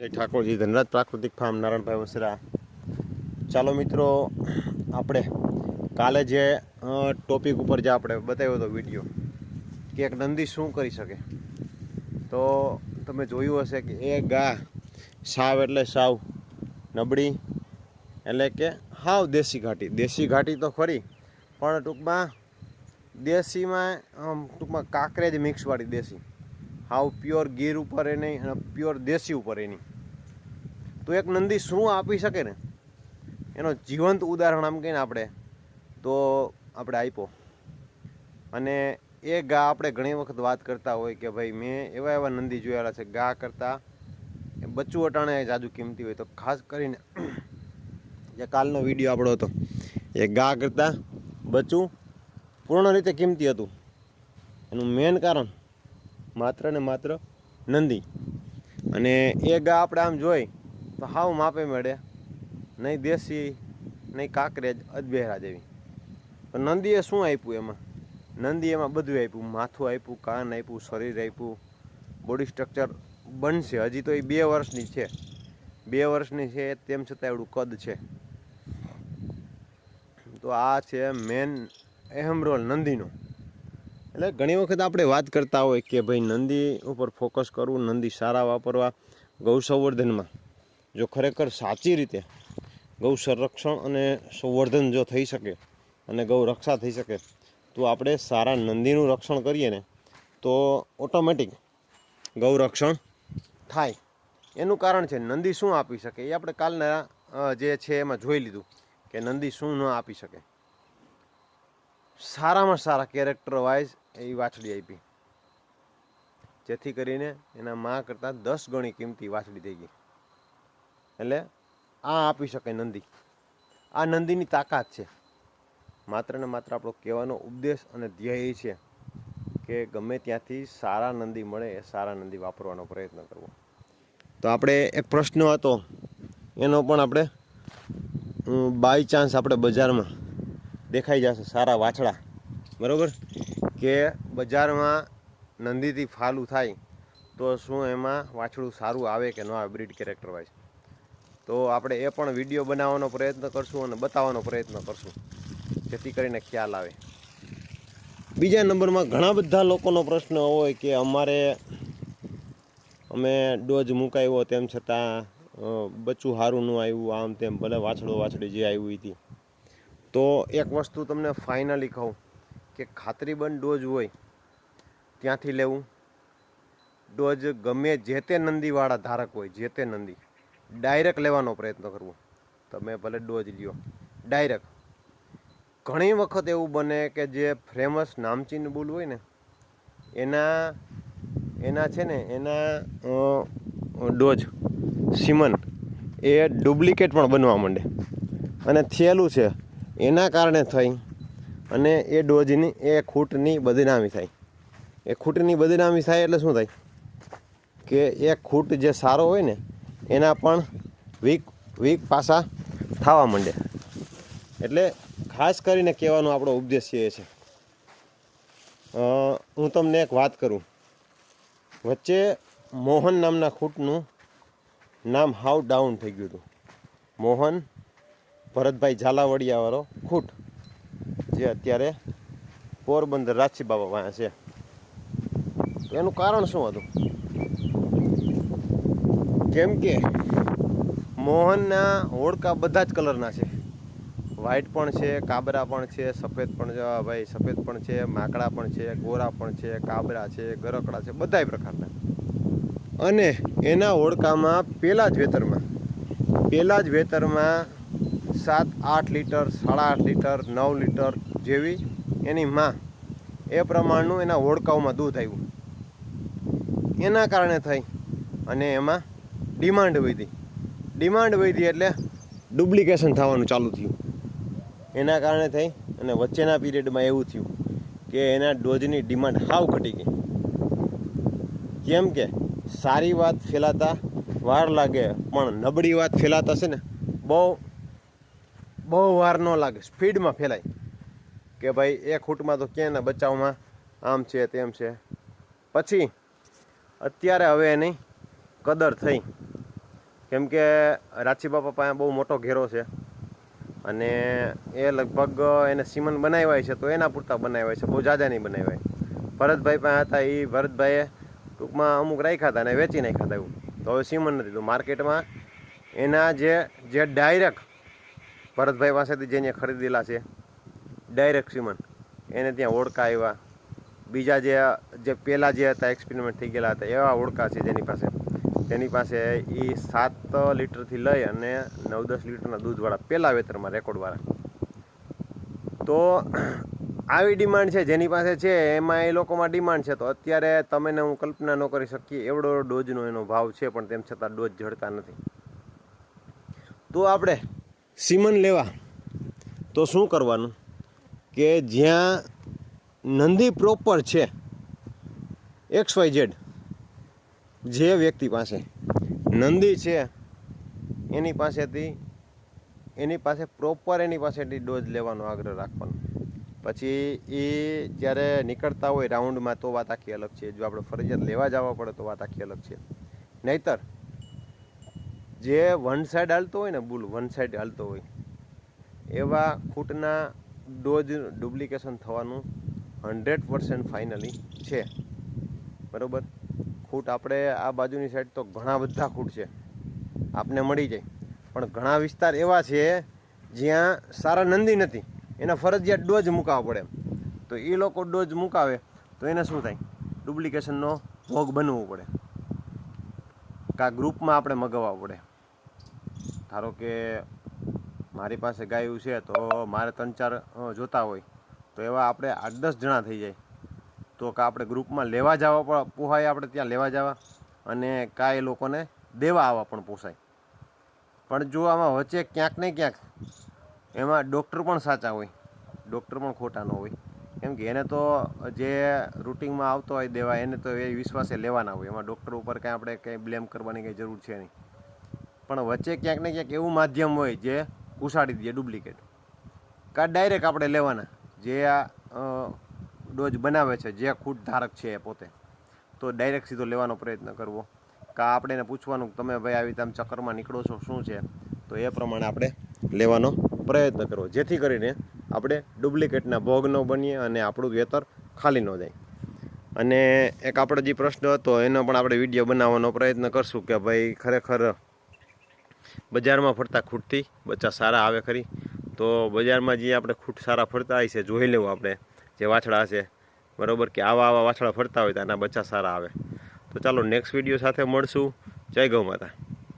જય ઠાકોરજી ધનરાજ પ્રાકૃતિક ફાર્મ નારાયણભાઈ વસરા। ચાલો મિત્રો, આપણે કાલે જે ટોપિક ઉપર જે આપણે બતાવ્યો હતો વિડીયો કે એક નંદી શું કરી શકે, તો તમે જોયું હશે કે એ ગા સાવ એટલે સાવ નબળી, એટલે કે હાવ દેશી ઘાટી તો ખરી, પણ ટૂંકમાં દેશીમાં ટૂંકમાં કાંકરેજ મિક્સવાળી દેશી, હાવ પ્યોર ગીર ઉપર એ નહીં અને પ્યોર દેશી ઉપર એ નહીં। તો એક નંદી શું આપી શકે ને એનો જીવંત ઉદાહરણ આમ કહીને આપણે તો આપણે આપ્યો। અને એ ગા આપણે ઘણી વખત વાત કરતા હોય કે ભાઈ મેં એવા નંદી જોયેલા છે ગા કરતાં બચ્ચું અટાણે જાજુ કિંમતી હોય, તો ખાસ કરીને જે કાલનો વિડીયો આપણો હતો એ ગા કરતાં બચ્ચું પૂર્ણ રીતે કિંમતી હતું। એનું મેન કારણ માત્ર ને માત્ર નંદી। અને એ ગા આપણે આમ જોઈ તો હાવ માપે મળે, નહીં દેશી નહીં કાંકરેજ અજબેહરા જેવી। તો નંદીએ શું આપ્યું એમાં? નંદી એમાં બધું આપ્યું, માથું આપ્યું, કાન આપ્યું, શરીર આપ્યું, બોડી સ્ટ્રક્ચર બનશે। હજી તો એ 2 વર્ષની છે, 2 વર્ષની છે તેમ છતાં એવડું કદ છે। તો આ છે મેન અહેમ રોલ નંદીનો। એટલે ઘણી વખત આપણે વાત કરતા હોય કે ભાઈ નંદી ઉપર ફોકસ કરવું, નંદી સારા વાપરવા ગૌ સંવર્ધનમાં। જો ખરેખર સાચી રીતે ગૌ સંરક્ષણ અને સંવર્ધન જો થઈ શકે અને ગૌ રક્ષા થઈ શકે તો આપણે સારા નંદીનું રક્ષણ કરીએ ને તો ઓટોમેટિક ગૌ રક્ષણ થાય। એનું કારણ છે નંદી શું આપી શકે એ આપણે કાલના જે છે એમાં જોઈ લીધું કે નંદી શું ન આપી શકે। સારામાં સારા કેરેક્ટર વાઇઝ એ વાછડી આપી, જેથી કરીને એના મા કરતાં 10 ગણી કિંમતી વાછડી થઈ ગઈ। એટલે આ આપી શકે નંદી, આ નંદીની તાકાત છે। માત્ર ને માત્ર આપણો કહેવાનો ઉપદેશ અને ધ્યેય એ છે કે ગમે ત્યાંથી સારા નંદી મળે એ સારા નંદી વાપરવાનો પ્રયત્ન કરવો। તો આપણે એક પ્રશ્ન હતો એનો પણ આપણે બાય ચાન્સ આપણે બજારમાં દેખાઈ જશે સારા વાછડા, બરાબર, કે બજારમાં નંદીથી ફાલું થાય તો શું એમાં વાછડું સારું આવે કે ન આવે બ્રીડ કેરેક્ટર વાઇઝ? તો આપણે એ પણ વિડીયો બનાવવાનો પ્રયત્ન કરશું અને બતાવવાનો પ્રયત્ન કરશું, જેથી કરીને ખ્યાલ આવે। બીજા નંબરમાં ઘણા બધા લોકોનો પ્રશ્ન હોય કે અમે ડોઝ મુકાવ્યો તેમ છતાં બચ્ચું સારું ન આવ્યું, આમ તેમ, ભલે વાછડી જે આવી હતી। તો એક વસ્તુ તમને ફાઇનલી કહું કે ખાતરીબંધ ડોઝ હોય ત્યાંથી લેવું। ડોઝ ગમે જે તે નંદીવાળા ધારક હોય, જે તે નંદી ડાયરેક્ટ લેવાનો પ્રયત્ન કરવો। તમે ભલે ડોઝ લ્યો ડાયરેક્ટ। ઘણી વખત એવું બને કે જે ફેમસ નામચીન બુલ હોય ને એના છે ને એના ડોઝ સિમન એ ડુપ્લિકેટ પણ બનવા માંડે, અને થયેલું છે એના કારણે થઈ અને એ ડોઝની એ ખૂટની બદનામી થાય। એ ખૂટની બદનામી થાય એટલે શું થાય કે એ ખૂટ જે સારો હોય ને એના પણ વીક પાસા થવા માંડે। એટલે ખાસ કરીને કહેવાનો આપણો ઉદ્દેશ્ય એ છે। હું તમને એક વાત કરું, વચ્ચે મોહન નામના ખૂટનું નામ હાવ ડાઉન થઈ ગયું હતું। મોહન ભરતભાઈ ઝાલાવાડિયાવાળો ખૂટ જે અત્યારે પોરબંદર રાજસી બાબા પાસે છે। એનું કારણ શું હતું? કેમ કે મોહનના હોડકા બધા જ કલરના છે, વ્હાઈટ પણ છે, કાબરા પણ છે, સફેદ પણ છે, ભાઈ સફેદ પણ છે, માકડા પણ છે, ગોરા પણ છે, કાબરા છે, ગરકડા છે, બધાય પ્રકારના। અને એના હોડકામાં પહેલા જ વેતરમાં 7-8 લીટર, 8.5 લીટર, 9 લીટર જેવી એની માં એ પ્રમાણનું એના હોડકાઓમાં દૂધ આવ્યું। એના કારણે થઈ અને એમાં ડિમાન્ડ વધી એટલે ડુપ્લિકેશન થવાનું ચાલુ થયું। એના કારણે થઈ અને વચ્ચેના પીરિયડમાં એવું થયું કે એના ડોઝની ડિમાન્ડ હાવ ઘટી ગઈ। કેમ કે સારી વાત ફેલાતા વાર લાગે, પણ નબળી વાત ફેલાતા છે ને બહુ વાર ન લાગે, સ્પીડમાં ફેલાય કે ભાઈ એ ખૂટમાં તો ક્યાંના બચાવમાં આમ છે તેમ છે। પછી અત્યારે હવે એની કદર થઈ કેમ કે રાચી બાપા પાસે બહુ મોટો ઘેરો છે અને એ લગભગ એને સીમન બનાવ્યા છે, તો એના પૂરતા બનાવ્યા છે, બહુ જાજા નહીં બનાવ્યા. ભરતભાઈ પાસે હતા, એ ભરતભાઈએ ટૂંકમાં અમુક રાખ્યા હતા અને વેચી નાખ્યા હતા એવું. તો હવે સીમન નથી, તો માર્કેટમાં એના જે ડાયરેક્ટ ભરતભાઈ પાસેથી જેને ખરીદેલા છે ડાયરેક્ટ સીમન, એને ત્યાં ઓળખા આવ્યા. બીજા જે પહેલાં જે હતા એક્સપેરિમેન્ટ થઈ ગયેલા હતા એવા ઓળખા છે તેની પાસે એ 7 લીટરથી લઈ અને 9-10 લીટરના દૂધવાળા પહેલાં વેતરમાં રેકોર્ડવાળા. તો આવી ડિમાન્ડ છે જેની પાસે છે, એમાં એ લોકોમાં ડિમાન્ડ છે. તો અત્યારે તમે હું કલ્પના ન કરી શકીએ એવડો ડોઝનો એનો ભાવ છે, પણ તેમ છતાં ડોઝ જડતા નથી. તો આપણે સીમન લેવા તો શું કરવાનું કે જ્યાં નંદી પ્રોપર છે XYZ, જે વ્યક્તિ પાસે નંદી છે એની પાસે પ્રોપર એની પાસેથી ડોઝ લેવાનો આગ્રહ રાખવાનો. પછી એ જ્યારે નીકળતા હોય રાઉન્ડમાં તો વાત આખી અલગ છે. જો આપણે ફરજિયાત લેવા જવા પડે તો વાત આખી અલગ છે. નહીતર જે વન સાઈડ હાલતો હોય ને, બુલ વન સાઈડ હાલતો હોય, એવા ખૂટના ડોઝ ડુપ્લિકેશન થવાનું 100% ફાઇનલી છે. બરાબર, ખૂટ આપણે આ બાજુની સાઈડ તો ઘણા બધા ખૂટ છે આપને મળી જાય, પણ ઘણા વિસ્તાર એવા છે જ્યાં સારા નંદી નથી, એના ફરજિયાત ડોઝ મુકાવવા પડે. તો એ લોકો ડોઝ મુકાવે તો એને શું થાય, ડુપ્લિકેશનનો ભોગ બનવું પડે, કાં ગ્રુપમાં આપણે મગાવવા પડે. ધારો કે મારી પાસે ગાયું છે તો મારે 3-4 જોતા હોય, તો એવા આપણે 8-10 જણા થઈ જાય, તો કાં આપણે ગ્રુપમાં લેવા જવા પોહાય, આપણે ત્યાં લેવા જવા, અને કાં એ લોકોને દેવા આવવા પણ પોસાય. પણ જો આમાં વચ્ચે ક્યાંક ને ક્યાંક એમાં ડૉક્ટર પણ સાચા હોય, ડૉક્ટર પણ ખોટા ન હોય. કેમ કે એને તો જે રૂટિનમાં આવતો હોય દેવા, એને તો એ વિશ્વાસે લેવાના હોય, એમાં ડૉક્ટર ઉપર કાંઈ આપણે કંઈ બ્લેમ કરવાની કંઈ જરૂર છે નહીં. પણ વચ્ચે ક્યાંક ને ક્યાંક એવું માધ્યમ હોય જે ઘુસાડી દે ડુપ્લિકેટ, કાં ડાયરેક્ટ આપણે લેવાના જે આ ડોઝ બનાવે છે, જે ખૂટ ધારક છે એ પોતે, તો ડાયરેક્ટ સીધો લેવાનો પ્રયત્ન કરવો. કાં આપણે એને પૂછવાનું તમે ભાઈ આવી રીતે આમ ચક્કરમાં નીકળો છો શું છે, તો એ પ્રમાણે આપણે લેવાનો પ્રયત્ન કરવો, જેથી કરીને આપણે ડુપ્લિકેટના ભોગ ન બનીએ અને આપણું વેતર ખાલી ન જાય. અને એક આપણો જે પ્રશ્ન હતો એનો પણ આપણે વિડીયો બનાવવાનો પ્રયત્ન કરશું કે ભાઈ ખરેખર બજારમાં ફરતા ખૂટથી બચ્ચા સારા આવે ખરી? તો બજારમાં જે આપણે ખૂટ સારા ફરતા હોય છે જોઈ લેવું આપણે, જે વાછડા છે બરાબર, કે આવા વાછડા ફરતા હોય તો એના બચ્ચા સારા આવે. તો ચાલો નેક્સ્ટ વિડીયો સાથે મળશું. જય ગૌ માતા.